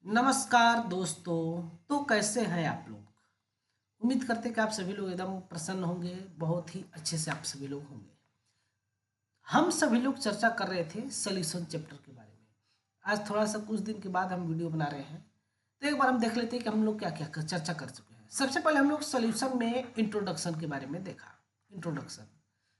नमस्कार दोस्तों। तो कैसे हैं आप लोग। उम्मीद करते हैं कि आप सभी लोग एकदम प्रसन्न होंगे, बहुत ही अच्छे से आप सभी लोग होंगे। हम सभी लोग चर्चा कर रहे थे सॉल्यूशन चैप्टर के बारे में। आज थोड़ा सा कुछ दिन के बाद हम वीडियो बना रहे हैं, तो एक बार हम देख लेते हैं कि हम लोग क्या क्या चर्चा कर चुके हैं। सबसे पहले हम लोग सॉल्यूशन में इंट्रोडक्शन के बारे में देखा। इंट्रोडक्शन,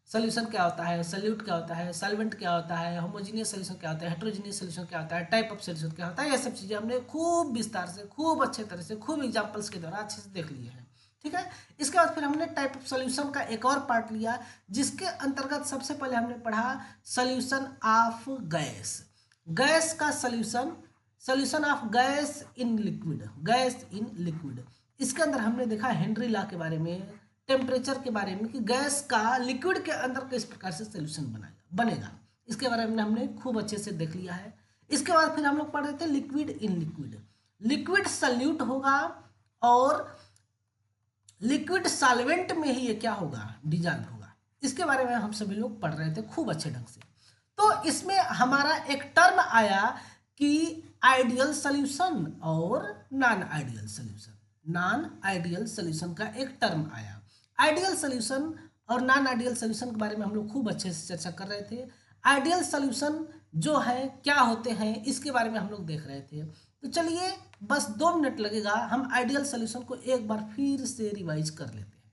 सॉल्यूशन क्या होता है, सॉल्यूट क्या होता है, सॉल्वेंट क्या होता है, होमोजीनियस सॉल्यूशन क्या होता है, हेट्रोजीनियस सॉल्यूशन क्या होता है, टाइप ऑफ सॉल्यूशन क्या होता है, ये सब चीज़ें हमने खूब विस्तार से, खूब अच्छे तरह से, खूब एग्जांपल्स के द्वारा अच्छे से देख लिए हैं। ठीक है। इसके बाद फिर हमने टाइप ऑफ सॉल्यूशन का एक और पार्ट लिया, जिसके अंतर्गत सबसे पहले हमने पढ़ा सॉल्यूशन ऑफ गैस। गैस का solution, solution of gas in liquid, gas in liquid. इसके अंदर हमने देखा हेनरी लॉ के बारे में, टेम्परेचर के बारे में, कि गैस का लिक्विड के अंदर किस प्रकार से सॉल्यूशन बनेगा। इसके बारे में हमने खूब अच्छे से देख लिया है। इसके बाद फिर हम लोग पढ़ रहे थे liquid in liquid. Liquid solute होगा और लिक्विड सॉल्वेंट में ही ये क्या होगा, डिजॉल्व होगा। इसके बारे में हम सभी लोग पढ़ रहे थे खूब अच्छे ढंग से। तो इसमें हमारा एक टर्म आया कि आइडियल सॉल्यूशन और non ideal solution. Non ideal solution का एक टर्म आया। आइडियल सॉल्यूशन और नॉन आइडियल सॉल्यूशन के बारे में हम लोग खूब अच्छे से चर्चा कर रहे थे। आइडियल सॉल्यूशन जो है क्या होते हैं, इसके बारे में हम लोग देख रहे थे। तो चलिए बस 2 मिनट लगेगा, हम आइडियल सॉल्यूशन को एक बार फिर से रिवाइज कर लेते हैं।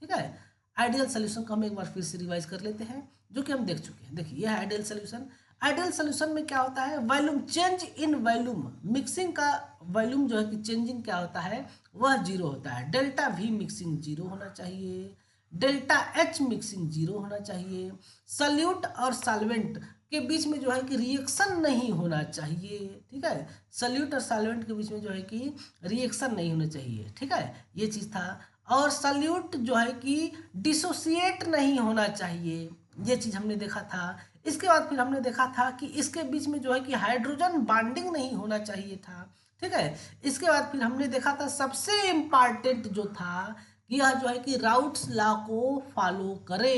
ठीक है। आइडियल सॉल्यूशन को हम एक बार फिर से रिवाइज कर लेते हैं, जो कि हम देख चुके हैं। देखिए यह है आइडियल सॉल्यूशन। आइडियल सॉल्यूशन में क्या होता है, volume change in volume, mixing का वॉल्यूम जो है कि चेंजिंग क्या होता है, वह जीरो होता है। डेल्टा वी मिक्सिंग जीरो होना चाहिए, डेल्टा एच मिक्सिंग जीरो होना चाहिए। सल्यूट और सॉल्वेंट के बीच में जो है कि रिएक्शन नहीं होना चाहिए। ठीक है। सल्यूट और सॉल्वेंट के बीच में जो है कि रिएक्शन नहीं होना चाहिए। ठीक है, ये चीज़ था। और सल्यूट जो है कि डिसोसिएट नहीं होना चाहिए, ये चीज़ हमने देखा था। इसके बाद फिर हमने देखा था कि इसके बीच में जो है कि हाइड्रोजन बॉन्डिंग नहीं होना चाहिए था। ठीक है। इसके बाद फिर हमने देखा था सबसे इम्पॉर्टेंट जो था कि यह जो है कि राउट्स लॉ को फॉलो करे।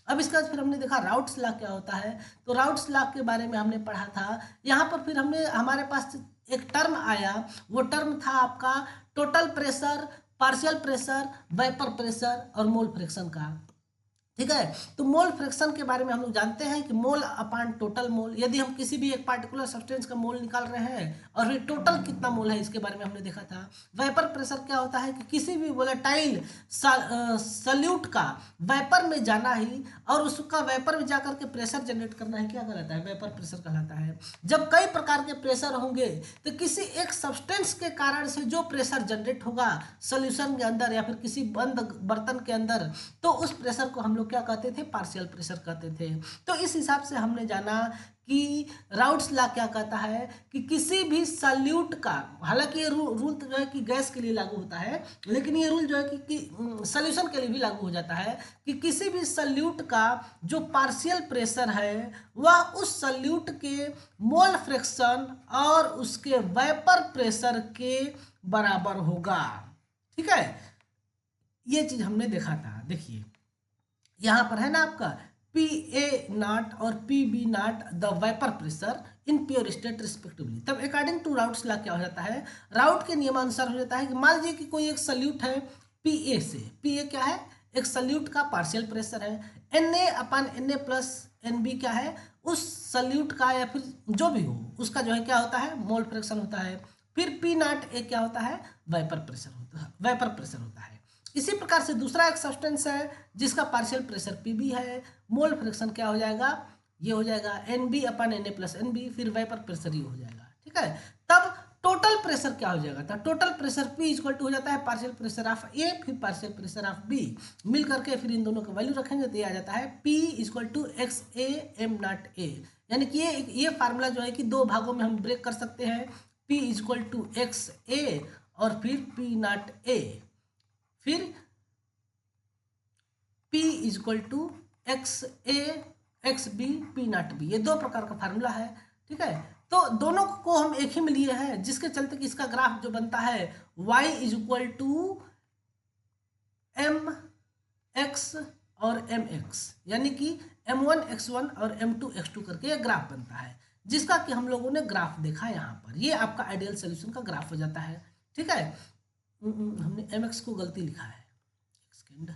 अब इसके बाद फिर हमने देखा राउट्स लॉ क्या होता है। तो राउट्स लॉ के बारे में हमने पढ़ा था। यहाँ पर फिर हमने हमारे पास एक टर्म आया, वो टर्म था आपका total pressure, partial pressure, vapour pressure और मोल फ्रैक्शन का। ठीक है। तो मोल फ्रैक्शन के बारे में हम लोग जानते हैं कि मोल अपान टोटल मोल, यदि हम किसी भी एक पार्टिकुलर सब्सटेंस का मोल निकाल रहे हैं और फिर टोटल कितना मोल है, इसके बारे में हमने देखा था। वेपर प्रेशर क्या होता है कि किसी भी वोलेटाइल सल्यूट का वेपर में जाना ही और उसका वेपर में जाकर के प्रेशर जनरेट करना ही क्या कहलाता है, वेपर प्रेशर कहलाता है। जब कई प्रकार के प्रेशर होंगे तो किसी एक सब्सटेंस के कारण से जो प्रेशर जनरेट होगा सोल्यूशन के अंदर या फिर किसी बंद बर्तन के अंदर, तो उस प्रेशर को हम लोग क्या कहते थे, पार्शियल प्रेशर कहते थे। तो इस हिसाब से हमने जाना कि राउट्स लॉ क्या कहता है कि किसी भी सल्यूट का, हालांकि ये रूल तो जो है कि गैस के लिए लागू होता है, लेकिन ये रूल जो है कि सॉल्यूशन के लिए भी लागू हो जाता है कि किसी भी सल्यूट का जो पार्शियल प्रेशर है वह उस सल्यूट के मोल फ्रैक्शन और उसके वेपर प्रेशर के बराबर होगा। ठीक है, ये चीज हमने देखा था। देखिए यहाँ पर है ना आपका पी ए नॉट और P B naught the vapour pressure in pure state respectively. तब अकॉर्डिंग टू राउट्स लॉ क्या हो जाता है, राउट के नियमानुसार हो जाता है कि मान लीजिए कि कोई एक सल्यूट है पी ए से, पी ए क्या है, एक सल्यूट का पार्शियल प्रेशर है, N A upon N A plus N B क्या है, उस सल्यूट का या फिर जो भी हो उसका जो है क्या होता है, मोल फ्रैक्शन होता है। फिर पी नॉट ए क्या होता है, वेपर प्रेशर होता है, वेपर प्रेशर होता है। इसी प्रकार से दूसरा एक सब्सटेंस है जिसका पार्शियल प्रेशर पी बी है, मोल फ्रैक्शन क्या हो जाएगा, ये हो जाएगा N B upon N A plus N B, फिर वेपर प्रेशर ये हो जाएगा। ठीक है। तब टोटल प्रेशर क्या हो जाएगा, तो total pressure P equal to हो जाता है पार्शियल प्रेशर ऑफ ए फिर पार्शियल प्रेशर ऑफ बी, मिल करके फिर इन दोनों का वैल्यू रखेंगे तो ये आ जाता है P equal to X A M naught A. यानी कि ये फार्मूला जो है कि दो भागों में हम ब्रेक कर सकते हैं, P equal to X A और फिर पी नॉट ए, फिर P equal to X A X B P not B, ये दो प्रकार का फार्मूला है। ठीक है। तो दोनों को हम एक ही में लिए हैं, जिसके चलते कि इसका ग्राफ जो बनता है y is equal to M X और एम एक्स, यानी कि m1 x1 और m2 x2 करके ये ग्राफ बनता है। जिसका कि हम लोगों ने ग्राफ देखा यहाँ पर। ये आपका आइडियल सोल्यूशन का ग्राफ हो जाता है। ठीक है, हमने mx को गलती लिखा है, एक सेकेंड,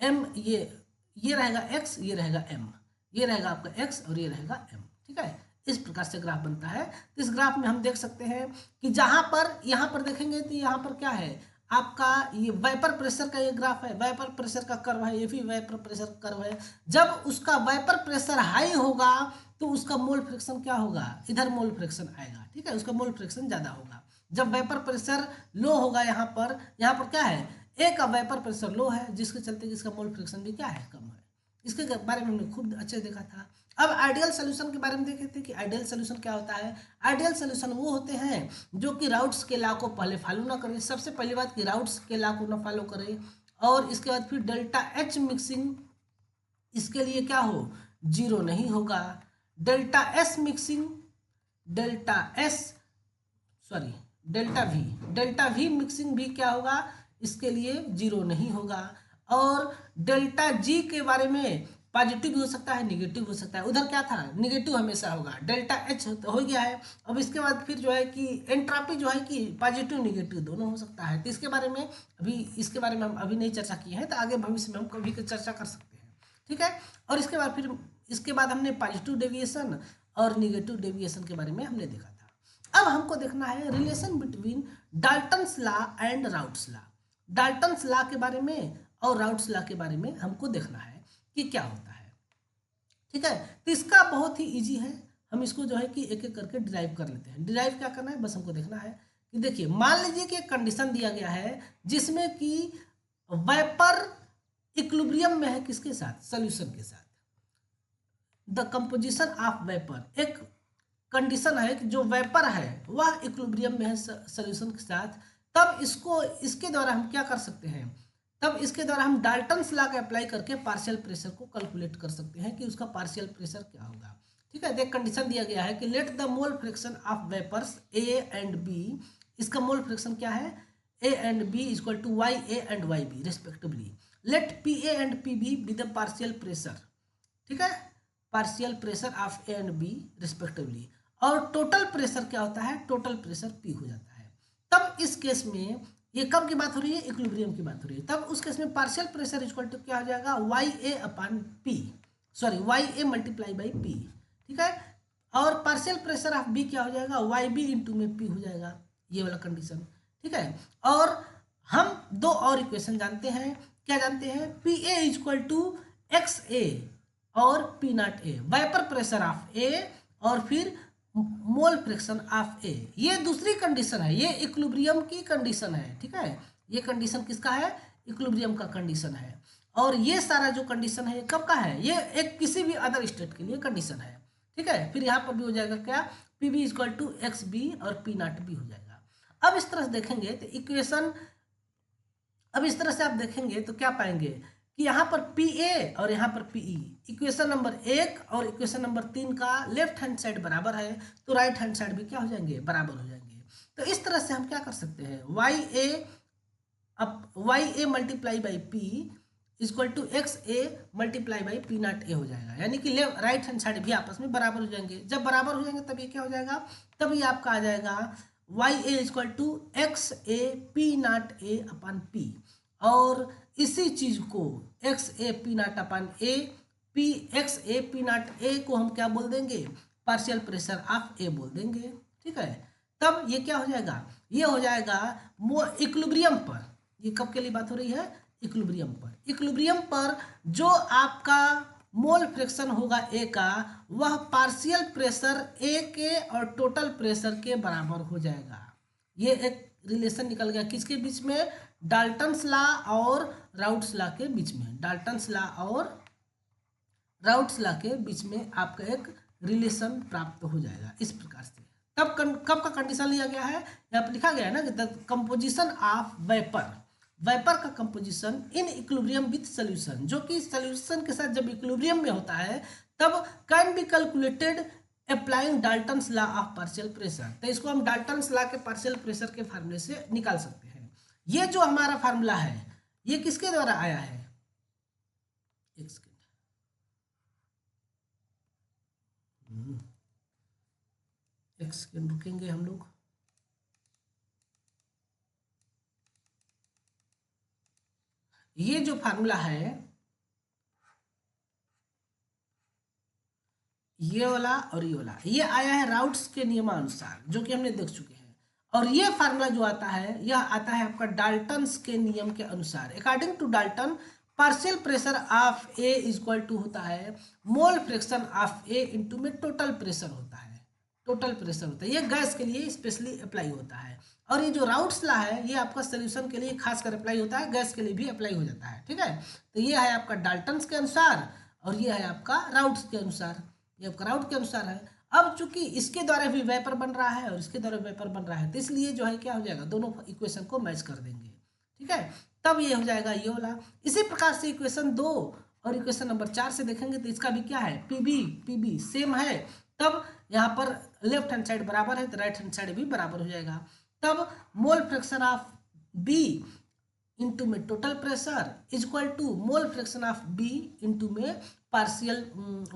m ये रहेगा x, ये रहेगा m, ये रहेगा आपका x और ये रहेगा m। ठीक है, इस प्रकार से ग्राफ बनता है। तो इस ग्राफ में हम देख सकते हैं कि जहां पर यहाँ पर देखेंगे तो यहाँ पर क्या है आपका, ये वेपर प्रेशर का ये ग्राफ है, वेपर प्रेशर का कर्व है, ये भी वेपर प्रेशर का कर्व है। जब उसका वेपर प्रेशर हाई होगा तो उसका मोल फ्रिक्शन क्या होगा, इधर मोल फ्रिक्शन आएगा। ठीक है, उसका मोल फ्रिक्शन ज्यादा होगा। जब वेपर प्रेशर लो होगा, यहाँ पर क्या है, ए का वेपर प्रेशर लो है, जिसके चलते इसका मोल फ्रिक्शन भी क्या है, कम है। इसके बारे में हमने खूब अच्छे देखा था। अब आइडियल सोल्यूशन के बारे में देखे थे कि आइडियल सोल्यूशन क्या होता है। आइडियल सोल्यूशन वो होते हैं जो कि राउट्स के लॉ को पहले फॉलो ना करें। सबसे पहली बात कि राउट्स के लॉ को ना फॉलो करें, और इसके बाद फिर डेल्टा एच मिक्सिंग इसके लिए क्या हो, जीरो नहीं होगा। Delta S mixing, delta S sorry delta we mixing भी क्या होगा, इसके लिए जीरो नहीं होगा। और डेल्टा जी के बारे में पॉजिटिव भी हो सकता है, निगेटिव हो सकता है। उधर क्या था, निगेटिव हमेशा होगा। डेल्टा एच हो गया है। अब इसके बाद फिर जो है कि एंट्रोपी जो है कि पॉजिटिव निगेटिव दोनों हो सकता है। तो इसके बारे में इसके बारे में हम अभी नहीं चर्चा किए हैं, तो आगे भविष्य में हम कभी चर्चा कर सकते हैं। ठीक है, और इसके बाद हमने पॉजिटिव डेविएशन और निगेटिव डेविएशन के बारे में हमने देखा था। अब हमको देखना है relation between Dalton's law and routes law. Dalton's law के बारे में और राउट्स लॉ के बारे में हमको देखना है कि क्या होता है। ठीक है, तो इसका बहुत ही इजी है, हम इसको जो है कि एक एक करके डिराइव कर लेते हैं। डिराइव क्या करना है, बस हमको देखना है कि देखिए, मान लीजिए कि एक कंडीशन दिया गया है जिसमें कि वेपर इक्विलिब्रियम में है, किसके साथ, सॉल्यूशन के साथ। द कंपोजिशन ऑफ वेपर, एक कंडीशन है कि जो वेपर है वह इक्विलिब्रियम में है सॉल्यूशन के साथ। तब इसके द्वारा हम क्या कर सकते हैं, तब इसके द्वारा हम डाल्टन्स लॉ का अप्लाई करके पार्शियल प्रेशर को कैलकुलेट कर सकते हैं कि उसका पार्शियल प्रेशर क्या होगा। ठीक है, एक कंडीशन दिया गया है कि let the mole fraction of vapours A and B, इसका मोल फ्रिक्शन क्या है, A and B equal to Y A and Y B respectively. Let P A and P B with the partial pressure. ठीक है, partial pressure of A and B respectively. और total pressure क्या होता है, total pressure P हो जाता है। तब इस केस में ये कब की बात हो रही है, इक्विलिब्रियम की बात हो रही है। तब उस केस में पार्शियल प्रेशर इक्वल टू क्या हो जाएगा, Y A upon P, sorry Y A multiply by P. ठीक है, और पार्शियल प्रेशर ऑफ बी क्या हो जाएगा, वाई बी इंटू में पी हो जाएगा, ये वाला कंडीशन। ठीक है, और हम दो और इक्वेशन जानते हैं, क्या जानते हैं, P A equal to X A और P not A, vapour pressure of A और फिर मोल फ्रिक्शन ऑफ ए। ये दूसरी कंडीशन है, ये इक्विलिब्रियम की कंडीशन है। ठीक है, ये कंडीशन किसका है, इक्विलिब्रियम का कंडीशन है। और ये सारा जो कंडीशन है ये कब का है, ये एक किसी भी अदर स्टेट के लिए कंडीशन है। ठीक है, फिर यहाँ पर भी हो जाएगा क्या, P B equal to X B और पी नॉट बी हो जाएगा। अब इस तरह से देखेंगे तो इक्वेशन, अब इस तरह से आप देखेंगे तो क्या पाएंगे कि यहाँ पर पी ए और यहाँ पर पी ई, इक्वेशन नंबर 1 और इक्वेशन नंबर 3 का लेफ्ट हैंड साइड बराबर है, तो राइट हैंड साइड भी क्या हो जाएंगे, बराबर हो जाएंगे। तो इस तरह से हम क्या कर सकते हैं, Y A multiply by P equal to X A multiply by P not A हो जाएगा। यानी कि राइट हैंड साइड भी आपस में बराबर हो जाएंगे। जब बराबर हो जाएंगे तब ये क्या हो जाएगा, तब ये आपका आ जाएगा Y A equal to X A P not A upon P. और इसी चीज को X A P naught upon A P X A P not A को हम क्या बोल देंगे, पार्शियल प्रेशर ऑफ ए बोल देंगे। ठीक है, तब ये क्या हो जाएगा, ये हो जाएगा इक्विलिब्रियम पर। ये कब के लिए बात हो रही है, इक्विलिब्रियम पर। इक्विलिब्रियम पर जो आपका मोल फ्रिक्शन होगा ए का, वह पार्शियल प्रेशर ए के और टोटल प्रेशर के बराबर हो जाएगा। ये एक रिलेशन निकल गया किसके बीच में, डाल्टन्स लॉ और राउट्स लॉ के बीच में। डाल्टन्स लॉ और राउट्स लॉ के बीच में आपका एक रिलेशन प्राप्त हो जाएगा इस प्रकार से। तब कब का कंडीशन लिया गया है, यहाँ पर लिखा गया है ना कि the composition of vapour, vapour का composition in equilibrium with solution, जो कि सॉल्यूशन के साथ जब इक्विलिब्रियम में होता है तब can be calculated applying Dalton's law of partial pressure. तो इसको हम डाल्टन्स लॉ के पार्शियल प्रेशर के फार्मूले से निकाल सकते हैं। ये जो हमारा फार्मूला है ये किसके द्वारा आया है, एक सेकेंड, एक सेकेंड रुकेंगे हम लोग। ये जो फार्मूला है, ये वाला और ये वाला, ये आया है राउट्स के नियमानुसार, जो कि हमने देख चुके हैं। और ये फार्मूला जो आता है, यह आता है आपका डाल्टन्स के नियम के अनुसार। According to Dalton, partial pressure of A is equal to होता है mole fraction of A into में टोटल प्रेशर होता है। टोटल प्रेशर होता है, ये गैस के लिए स्पेशली अप्लाई होता है। और ये जो राउट्स लॉ है, ये आपका सोल्यूशन के लिए खासकर अप्लाई होता है, गैस के लिए भी अप्लाई हो जाता है। ठीक है, तो ये है आपका डाल्टन्स के अनुसार और ये है आपका राउट्स के अनुसार, ये आपका राउट के अनुसार है। अब चूंकि इसके द्वारा भी वेपर बन रहा है और इसके द्वारा वेपर बन रहा है, तो इसलिए जो है क्या हो जाएगा, दोनों इक्वेशन को मैच कर देंगे। ठीक है, तब ये हो जाएगा ये वाला। इसी प्रकार से इक्वेशन 2 और इक्वेशन नंबर 4 से देखेंगे तो इसका भी क्या है, पीबी सेम है। तब यहाँ पर लेफ्ट हैंड साइड बराबर है तो राइट हैंड साइड भी बराबर हो जाएगा। तब mole fraction of B into में total pressure is equal to mole fraction of B into में पार्शियल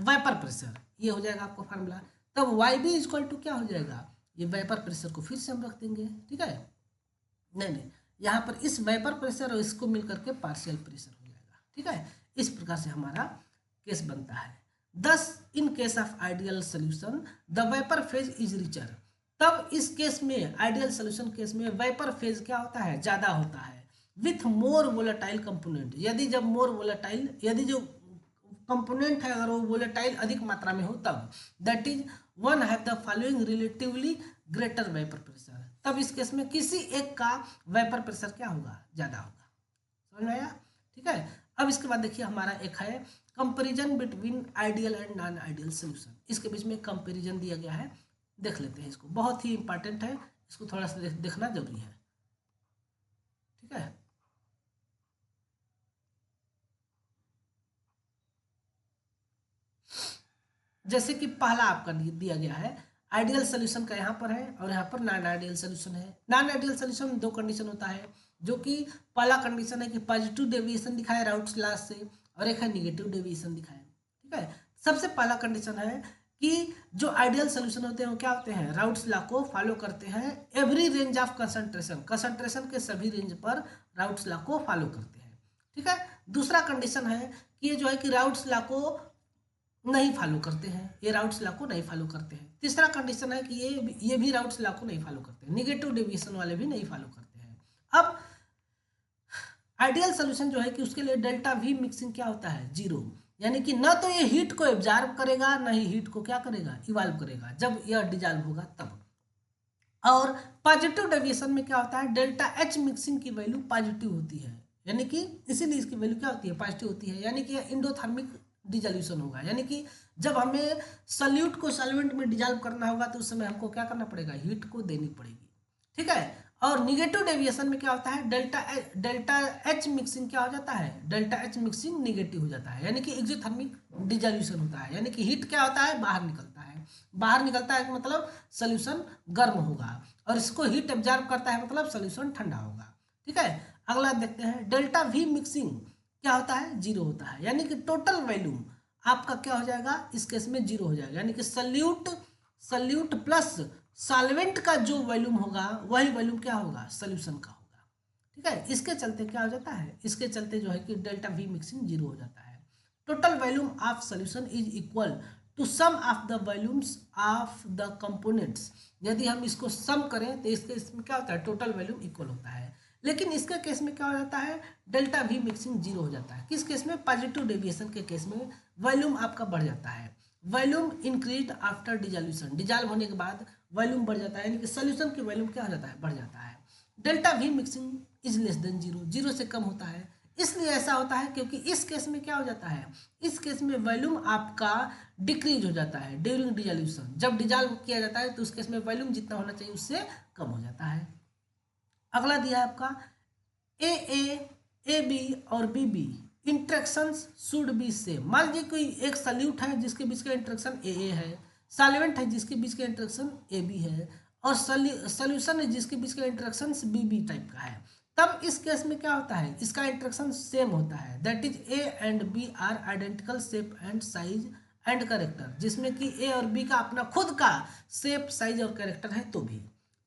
वेपर प्रेशर, ये हो जाएगा आपका फार्मूला। तब Y B is equal to क्या हो जाएगा, ये वेपर प्रेशर को फिर से हम रख देंगे। ठीक है, नहीं, यहाँ पर इस वेपर प्रेशर और इसको मिलकर के पार्शियल प्रेशर हो जाएगा। ठीक है, इस प्रकार से हमारा केस बनता है। Thus in case of ideal solution the vapour phase is richer. तब इस केस में, आइडियल सोल्यूशन केस में वेपर फेज क्या होता है, ज़्यादा होता है विथ मोर वोलेटाइल कंपोनेंट। यदि जब मोर वोलेटाइल, यदि जो कंपोनेंट है अगर वो वोलेटाइल अधिक मात्रा में हो तब, that is one have the following relatively greater vapour pressure. तब इस केस में किसी एक का वेपर प्रेशर क्या होगा, ज़्यादा होगा। समझ में आया? ठीक है, अब इसके बाद देखिए हमारा एक है comparison between ideal and non ideal solution. इसके बीच में कंपेरिजन दिया गया है, देख लेते हैं इसको, बहुत ही इंपॉर्टेंट है, इसको थोड़ा सा देखना जरूरी है। ठीक है, जैसे कि पहला आपका दिया गया है, आइडियल सोल्यूशन का यहाँ पर है और यहाँ पर नॉन आइडियल सोल्यूशन है। नॉन आइडियल सोल्यूशन में दो कंडीशन होता है, जो कि पहला कंडीशन है कि पॉजिटिव डेविएशन दिखाए राउट्स लॉ से, और एक है निगेटिव डेविएशन दिखाए। ठीक है, सबसे पहला कंडीशन है कि जो आइडियल सोल्यूशन होते हैं वो क्या होते हैं, राउट्स लॉ को फॉलो करते हैं every range of concentration, concentration के सभी रेंज पर राउट्स लॉ को फॉलो करते हैं। ठीक है, दूसरा कंडीशन है कि ये जो है कि राउट्स लॉ को नहीं फॉलो करते हैं, ये राउट्स लॉ को नहीं फॉलो करते हैं। तीसरा कंडीशन है कि ये भी राउट्स लॉ को नहीं फॉलो करते हैं, निगेटिव डेविएशन वाले भी नहीं फॉलो करते हैं। अब आइडियल सोल्यूशन जो है कि उसके लिए डेल्टा वी मिक्सिंग क्या होता है, जीरो, यानी कि न तो ये हीट को एब्जॉर्ब करेगा, न ही हीट को क्या करेगा, इवाल्व करेगा, जब यह डिजॉल्व होगा तब। और पॉजिटिव डेविएशन में क्या होता है, डेल्टा एच मिक्सिंग की वैल्यू पॉजिटिव होती है, यानी कि इसीलिए इसकी वैल्यू क्या होती है, पॉजिटिव होती है, यानी कि यह इंडोथर्मिक डिजोल्यूशन होगा। यानी कि जब हमें सल्यूट को सॉल्वेंट में डिजॉल्व करना होगा तो उस समय हमको क्या करना पड़ेगा, हीट को देनी पड़ेगी। ठीक है, और निगेटिव डेविएशन में क्या होता है, डेल्टा एच मिक्सिंग क्या हो जाता है, डेल्टा एच मिक्सिंग निगेटिव हो जाता है, यानी कि एक्सोथर्मिक डिजोल्यूशन होता है, यानी कि हीट क्या होता है, बाहर निकलता है। बाहर निकलता है मतलब सोल्यूशन गर्म होगा, और इसको हीट एब्जॉर्ब करता है मतलब सोल्यूशन ठंडा होगा। ठीक है, अगला देखते हैं, डेल्टा वी मिक्सिंग क्या होता है, जीरो होता है, यानी कि टोटल वॉल्यूम आपका क्या हो जाएगा, इस केस में जीरो हो जाएगा, यानी कि सल्यूट प्लस सॉल्वेंट का जो वॉल्यूम होगा वही वॉल्यूम क्या होगा, सोल्यूशन का होगा। ठीक है, इसके चलते क्या हो जाता है, इसके चलते जो है कि डेल्टा वी मिक्सिंग जीरो हो जाता है। Total volume of solution is equal to sum of the volumes of the components. यदि हम इसको सम करें तो इसके इसमें क्या होता है, टोटल वॉल्यूम इक्वल होता है। लेकिन इसके केस में क्या हो जाता है, डेल्टा वी मिक्सिंग जीरो हो जाता है। किस केस में, पॉजिटिव डेविएशन के केस में वॉल्यूम आपका बढ़ जाता है। Volume increase after dissolution, dissolve होने के बाद वॉल्यूम बढ़ जाता है, यानी कि सोल्यूशन की वॉल्यूम क्या हो जाता है, बढ़ जाता है। Delta we mixing is less than zero, zero से कम होता है। इसलिए ऐसा होता है क्योंकि इस केस में क्या हो जाता है, इस केस में वॉल्यूम आपका डिक्रीज हो जाता है ड्यूरिंग डिजोल्यूशन। जब डिजॉल्व किया जाता है तो उस केस में वॉल्यूम जितना होना चाहिए उससे कम हो जाता है। अगला दिया है आपका ए बी और B B interactions should be same. मान लीजिए कोई एक सल्यूट है जिसके बीच का इंट्रैक्शन ए है, सॉल्वेंट है जिसके बीच का इंट्रैक्शन ए बी है, और सॉल्यूशन है जिसके बीच का इंट्रैक्शन बी बी टाइप का है। तब इस केस में क्या होता है, इसका इंट्रैक्शन सेम होता है, that is A and B are identical shape and size and character, जिसमें कि ए और बी का अपना खुद का शेप, साइज और कैरेक्टर है तो भी,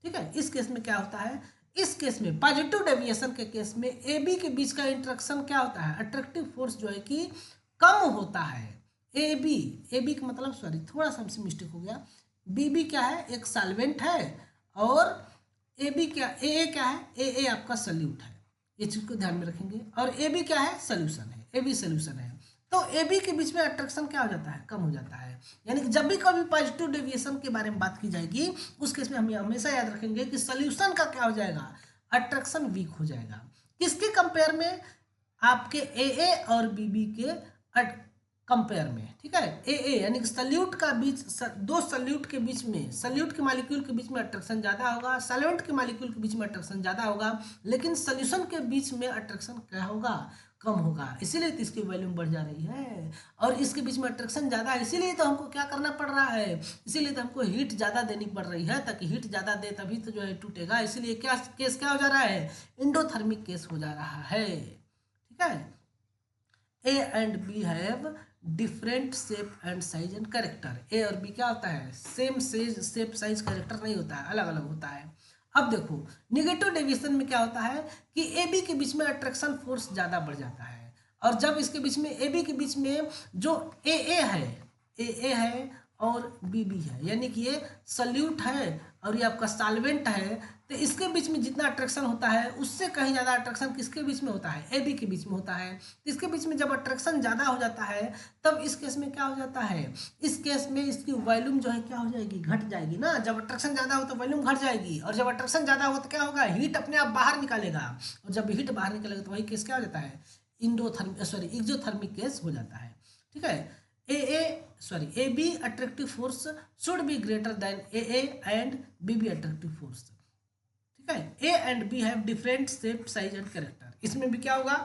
ठीक है। इस केस में क्या होता है, इस केस में पॉजिटिव डेविएशन के केस में ए बी के बीच का इंटरेक्शन क्या होता है, अट्रैक्टिव फोर्स जो है कि कम होता है। ए बी का मतलब, सॉरी थोड़ा सा हमसे मिस्टेक हो गया, बी क्या है, एक सॉल्वेंट है, और ए बी क्या, ए क्या है, ए आपका सल्यूट है, ये चीज को ध्यान में रखेंगे। और ए बी क्या है, सोल्यूशन है, ए बी सोल्यूशन है। तो ए बी के बीच में अट्रैक्शन क्या हो जाता है, कम हो जाता है। यानी कि जब भी कभी पॉजिटिव डेविएशन के बारे में बात की जाएगी उस केस में हम हमेशा याद रखेंगे कि सोल्यूशन का क्या हो जाएगा, अट्रैक्शन वीक हो जाएगा। किसके कंपेयर में, आपके ए और बी के कंपेयर में, ठीक है। ए यानी कि सल्यूट का बीच, दो सल्यूट के बीच में, सल्यूट के मॉलिक्यूल के बीच में अट्रैक्शन ज़्यादा होगा, सॉल्वेंट के मॉलिक्यूल के बीच में अट्रैक्शन ज़्यादा होगा, लेकिन सॉल्यूशन के बीच में अट्रैक्शन क्या होगा, कम होगा। इसीलिए तो इसकी वॉल्यूम बढ़ जा रही है, और इसके बीच में अट्रैक्शन ज़्यादा है, इसीलिए तो हमको क्या करना पड़ रहा है, इसीलिए तो हमको हीट ज़्यादा देनी पड़ रही है, ताकि हीट ज़्यादा दे तभी तो जो है टूटेगा। इसीलिए क्या केस क्या हो जा रहा है, इंडोथर्मिक केस हो जा रहा है, ठीक है। A and B have different shape and size and character. A और बी क्या होता है, सेम शेप साइज कैरेक्टर नहीं होता है, अलग अलग होता है। अब देखो निगेटिव डेविएशन में क्या होता है कि ए बी के बीच में अट्रैक्शन फोर्स ज़्यादा बढ़ जाता है, और जब इसके बीच में ए बी के बीच में जो ए है और बी है, यानी कि ये सल्यूट है और ये आपका सॉल्वेंट है, तो इसके बीच में जितना अट्रैक्शन होता है उससे कहीं ज़्यादा अट्रैक्शन किसके बीच में होता है, ए बी के बीच में होता है। तो इसके बीच में जब अट्रैक्शन ज़्यादा हो जाता है तब इस केस में क्या हो जाता है, इस केस में इसकी वॉल्यूम जो है क्या हो जाएगी, घट जाएगी ना। जब अट्रैक्शन ज़्यादा हो तो वॉल्यूम घट जाएगी, और जब अट्रैक्शन ज़्यादा हो तो क्या होगा, हीट अपने आप बाहर निकालेगा, और जब हीट बाहर निकलेगा तो वही केस क्या हो जाता है, एक्सोथर्मिक केस हो जाता है, ठीक है। A B attractive force should be greater than A and B attractive force, ठीक है। A and B have different shape, size and character. इसमें भी क्या होगा,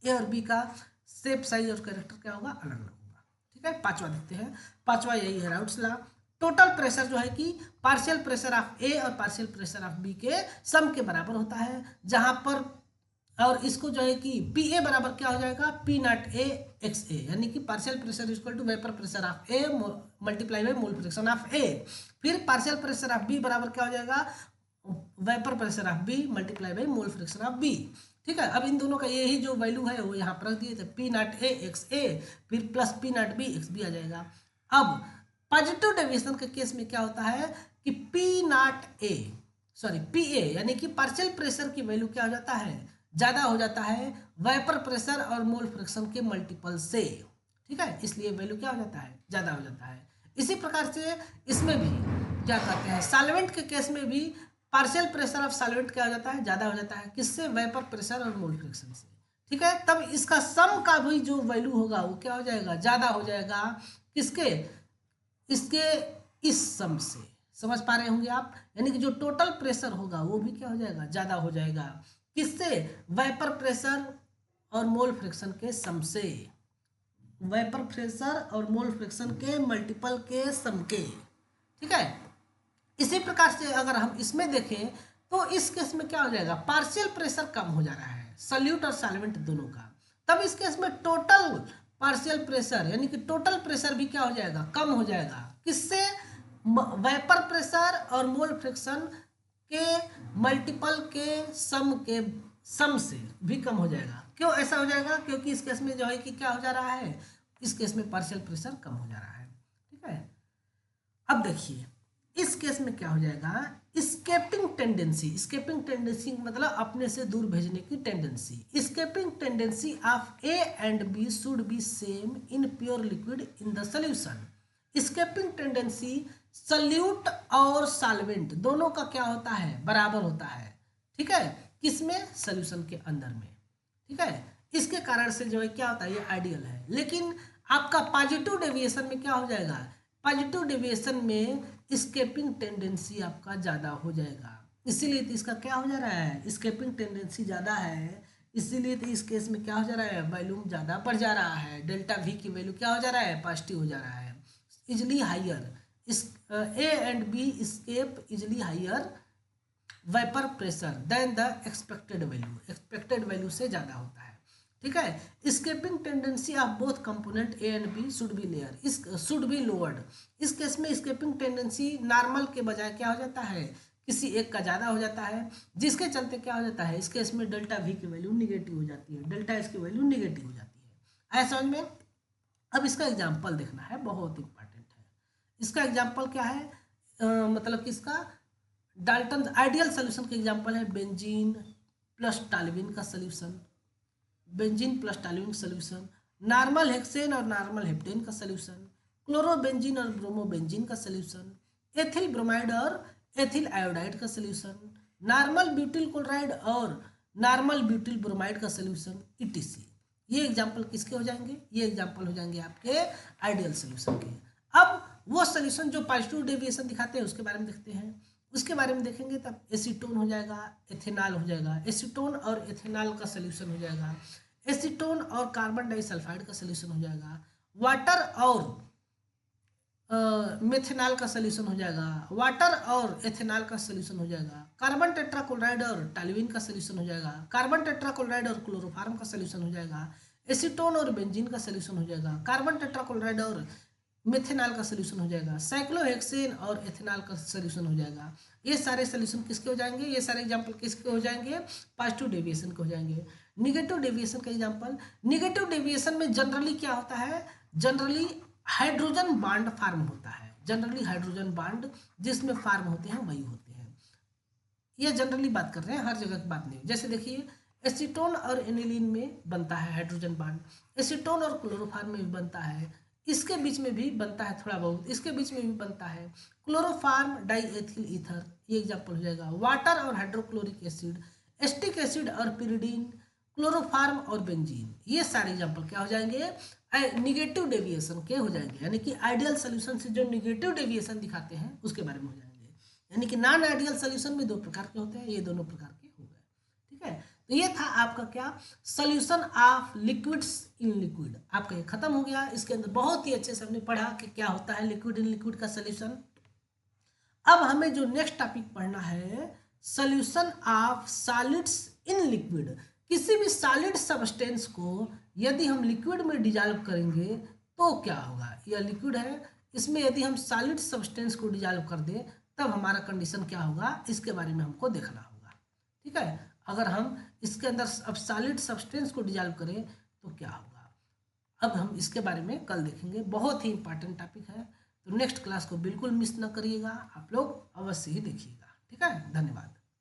ए और बी का शेप, साइज और कैरेक्टर क्या होगा, अलग अलग होगा, ठीक है। पांचवा देखते हैं, पांचवा यही है राउट्स लॉ। टोटल प्रेशर जो है कि पार्शियल प्रेशर ऑफ ए और पार्शियल प्रेशर ऑफ बी के सम के बराबर होता है, जहां पर, और इसको जो है कि पी ए बराबर क्या हो जाएगा, P not A X A, यानी कि partial pressure equal to vapour pressure of A multiply by mole fraction of A. फिर पार्शियल प्रेशर ऑफ बी बराबर क्या हो जाएगा, vapour pressure of B multiply by mole fraction of B, ठीक है। अब इन दोनों का यही जो वैल्यू है वो यहाँ पर रख दिए थे, P not A X A फिर plus P not B X B आ जाएगा। अब पॉजिटिव डेविएशन के केस में क्या होता है कि पी ए यानी कि पार्शियल प्रेशर की वैल्यू क्या हो जाता है, ज़्यादा हो जाता है वेपर प्रेशर और मोल फ्रैक्शन के मल्टीपल से, ठीक है। इसलिए वैल्यू क्या हो जाता है, ज़्यादा हो जाता है। इसी प्रकार से इसमें भी क्या कहते हैं, सॉल्वेंट के केस में भी पार्शियल प्रेशर ऑफ सॉल्वेंट क्या हो जाता है, ज़्यादा हो जाता है, किससे, वेपर प्रेशर और मोल फ्रैक्शन से, ठीक है। तब इसका सम का भी जो वैल्यू होगा वो क्या हो जाएगा, ज़्यादा हो जाएगा, किसके, इसके इस सम से, समझ पा रहे होंगे आप। यानी कि जो टोटल प्रेशर होगा वो भी क्या हो जाएगा, ज़्यादा हो जाएगा, किससे, वेपर प्रेशर और मोल फ्रैक्शन के सम से, वेपर प्रेशर और मोल फ्रैक्शन के मल्टीपल के सम के, ठीक है। इसी प्रकार से अगर हम इसमें देखें तो इस केस में क्या हो जाएगा, पार्शियल प्रेशर कम हो जा रहा है सल्यूट और सॉल्वेंट दोनों का, तब इस केस में टोटल पार्शियल प्रेशर यानी कि टोटल प्रेशर भी क्या हो जाएगा, कम हो जाएगा, किससे, वेपर प्रेशर और मोल फ्रैक्शन के मल्टीपल के सम से भी कम हो जाएगा। क्यों ऐसा हो जाएगा, क्योंकि इस केस में जो है कि क्या हो जा रहा है, इस केस में पार्शियल प्रेशर कम हो जा रहा है, ठीक है। अब देखिए इस केस में क्या हो जाएगा, स्केपिंग टेंडेंसी मतलब अपने से दूर भेजने की tendency. Escaping tendency of A and B should be same in pure liquid in the solution. Escaping tendency solute और सॉल्वेंट दोनों का क्या होता है, बराबर होता है, ठीक है, किसमें, सॉल्यूशन के अंदर में, ठीक है। इसके कारण से जो है क्या होता है, ये आइडियल है। लेकिन आपका पॉजिटिव डेविएशन में क्या हो जाएगा, पॉजिटिव डेविएशन में स्केपिंग टेंडेंसी आपका ज़्यादा हो जाएगा, इसीलिए तो इसका क्या हो जा रहा है, स्केपिंग टेंडेंसी ज़्यादा है, इसीलिए तो इस केस में क्या हो जा रहा है, वॉल्यूम ज़्यादा बढ़ जा रहा है, डेल्टा वी की वैल्यू क्या हो जा रहा है, पॉजिटिव हो जा रहा है, इजली हाइयर, इस A and B escape easily higher vapour pressure than the expected value से ज़्यादा होता है, ठीक है। Escaping tendency of both component A and B should be lower, is should be lowered. इस केस में स्केपिंग टेंडेंसी नॉर्मल के बजाय क्या हो जाता है, किसी एक का ज़्यादा हो जाता है, जिसके चलते क्या हो जाता है, इस केस में डेल्टा वी की वैल्यू निगेटिव हो जाती है, डेल्टा एस की वैल्यू निगेटिव हो जाती है। आया समझ में। अब इसका एग्जाम्पल देखना है, बहुत इंपॉर्टेंट है। इसका एग्जाम्पल क्या है, मतलब कि इसका डाल्टन आइडियल सोल्यूशन का एग्जाम्पल है बेंजीन प्लस टॉल्यूइन का solution, benzene plus toluene solution, normal hexane और नॉर्मल हेप्टेन का सोल्यूशन, क्लोरोबेंजीन और ब्रोमोबेंजीन का सोल्यूशन, एथिल ब्रोमाइड और एथिल आयोडाइड का सोल्यूशन, नॉर्मल ब्यूटिल क्लोराइड और नॉर्मल ब्यूटिल ब्रोमाइड का सोल्यूशन, ईटीसी। ये एग्जाम्पल किसके हो जाएंगे, ये एग्जाम्पल हो जाएंगे आपके आइडियल सोल्यूशन के। अब वो सोल्यूशन जो पॉजिटिव डेविएशन दिखाते हैं उसके बारे में देखते हैं। उसके बारे में देखेंगे तब एसीटोन हो जाएगा, एथेनॉल हो जाएगा, एसीटोन और एथेनॉल का सोल्यूशन हो जाएगा, एसीटोन और कार्बन डाइसल्फाइड का सोल्यूशन हो जाएगा, वाटर और मेथेनॉल का सोल्यूशन हो जाएगा, वाटर और एथेनॉल का सोल्यूशन हो जाएगा, कार्बन टेट्राक्लोराइड और टॉल्यूइन का सोल्यूशन हो जाएगा, कार्बन टेट्राक्लोराइड और क्लोरोफार्म का सोल्यूशन हो जाएगा, एसीटोन और बेंजीन का सोल्यूशन हो जाएगा, कार्बन टेट्राक्लोराइड और मेथेनॉल का सोल्यूशन हो जाएगा, साइक्लोहेक्सेन और एथेनॉल का सोल्यूशन हो जाएगा। ये सारे सोल्यूशन किसके हो जाएंगे, ये सारे एग्जांपल किसके हो जाएंगे, पॉजिटिव डेविएशन के हो जाएंगे। निगेटिव डेविएशन का एग्जांपल, निगेटिव डेविएशन में जनरली क्या होता है, जनरली हाइड्रोजन बॉन्ड फार्म होता है, जनरली हाइड्रोजन बॉन्ड जिसमें फार्म होते हैं वही होते हैं। ये जनरली बात कर रहे हैं, हर जगह की बात नहीं। जैसे देखिए एसीटोन और एनिलीन में बनता है हाइड्रोजन बॉन्ड, एसीटोन और क्लोरोफार्म में भी बनता है, इसके बीच में भी बनता है थोड़ा बहुत, इसके बीच में भी बनता है, क्लोरोफार्म डाईएथिल ईथर, ये एग्जाम्पल हो जाएगा, वाटर और हाइड्रोक्लोरिक एसिड, एस्टिक एसिड और पिरिडीन, क्लोरोफार्म और बेंजीन, ये सारे एग्जाम्पल क्या हो जाएंगे, निगेटिव डेविएशन के हो जाएंगे। यानी कि आइडियल सोल्यूशन से जो निगेटिव डेविएशन दिखाते हैं उसके बारे में हो जाएंगे। यानी कि नॉन आइडियल सोल्यूशन में दो प्रकार के होते हैं, ये दोनों प्रकार के हो गए। ठीक है, तो ये था आपका क्या, solution of liquids in liquid, आपका ये खत्म हो गया। इसके अंदर बहुत ही अच्छे से हमने पढ़ा कि क्या होता है लिक्विड इन लिक्विड का सोल्यूशन। अब हमें जो नेक्स्ट टॉपिक पढ़ना है, solution of solids in liquid. किसी भी सॉलिड सब्सटेंस को यदि हम लिक्विड में डिजॉल्व करेंगे तो क्या होगा, यह लिक्विड है, इसमें यदि हम सॉलिड सब्सटेंस को डिजॉल्व कर दें तब हमारा कंडीशन क्या होगा, इसके बारे में हमको देखना होगा। ठीक है, अगर हम इसके अंदर अब सॉलिड सब्सटेंस को डिजॉल्व करें तो क्या होगा, अब हम इसके बारे में कल देखेंगे, बहुत ही इंपॉर्टेंट टॉपिक है। तो नेक्स्ट क्लास को बिल्कुल मिस ना करिएगा, आप लोग अवश्य ही देखिएगा। ठीक है, धन्यवाद।